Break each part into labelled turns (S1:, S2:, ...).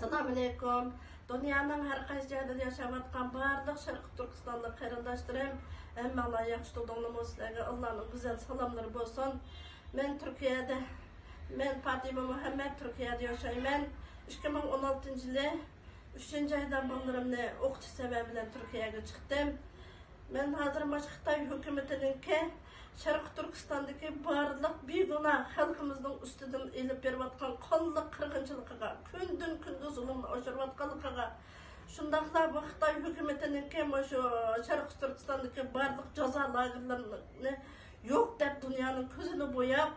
S1: Assalamu alaikum. Dünyanın her qaysi yerinde yaşavatkan barlıq Şərq Türkistanlı qarindaşlarım, hammalar yaxşı tutduğunuz sizlərə Allah'ın güzel salamları bolsun. Men Türkiye'de, men Fatima Muhammed Türkiye'de yaşayman. 2016 yılı 3. aydan ballarımni o'qitish sebebiyle Türkiye'ye çıktım. Men hazır Xitoy hükümetininki Şərq Türkistandagi barlıq beguna xalqimizning ustidan elib berayotgan qonli qirg'inchiligiga, kundan kunga zulmni oshirayotganligiga, shundaqla bu Xitoy hükümetininki shu Şərq Türkistandagi barlıq jazo lagerlarini yo'q deb dunyoning ko'zini bo'yab,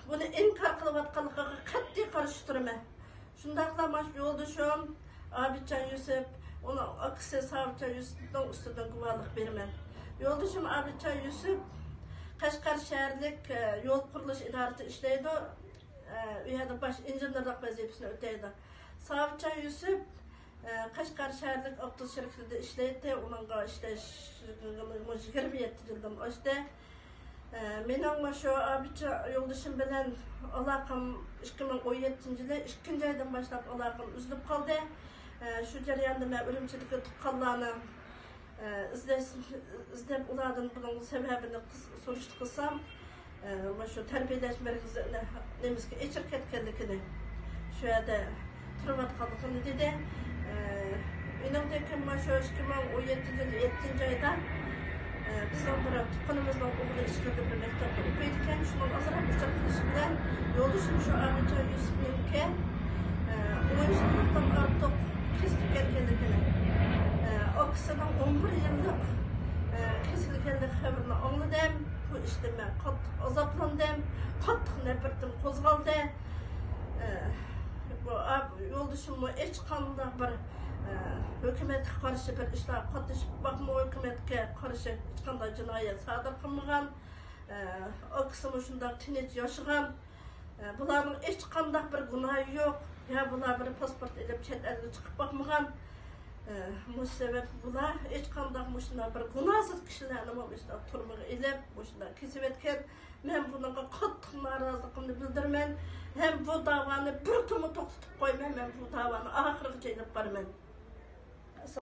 S1: buni inkor qilayotganligiga qat'iy qarshi turaman. Shundaqla mana yo'ldoshim Abidjon Yusuf, onun akısı Savcı Yusuf'dan üstünden guvallık vermem. Yoldaşım Abidjon Yusuf, Qashqar şəhərlik yol quruluş idarəsi işləydi. Uyada baş injenerlik vəzifəsini ötəydi. Savcı Yusuf, Qashqar şəhərlik avtobus şirkətində işləydi. Onunla işləş 27 yıldan açdı. Menin şu Abidjon yoldaşım bilen alaqam 2017 yılı 2. aydan başlap alaqam üzülüp qaldı. Şu jarayonda men Ürümçilikka tuqqanlarni izlep ulardan bunun sebebini soruştu kılsam, şu terbiyeleş merkezine nemizki içir ketkenlikini, şu yerde turvatkanlıkını dedi. İnandaki şu 2017 7. ayda bizim burada tuqqanımızdan oğlu işkirdi bir mektepte okuyduken, şunun azırak uçak kılışı bilen yoldaşım şu Abidjon Yusuf'unki 10 yıllıktan artık kestik ketkenlikini. O kısının 11 yıllık kesilgenlik haberini anladım. Bu işte ben qattiq azaplandım, qattiq nefretim qo'zg'aldi. Bu yoldaşımı hiç qanday bir hükümetke karşı bir işler qatnashib bakma, hükümetke karşı hiç qanday jinoyat sodir qilmagan. O kısmı şunday tinch yaşagan. Bularning hiç qanday bir gunohi yo'q. Ya bular bir pasport edip chet elga chiqib bakmagan. Bu sebep bular hiç qanday mushunday bir gunohsiz kishilarni mushunday turmaga ilib, mushunday kesib etgan. Men bunga qattiq noroziligimni bildiraman. Hem bu davoni bir tumi to'xtatib qo'yman. Men bu davoni oxirigacha ilib boraman.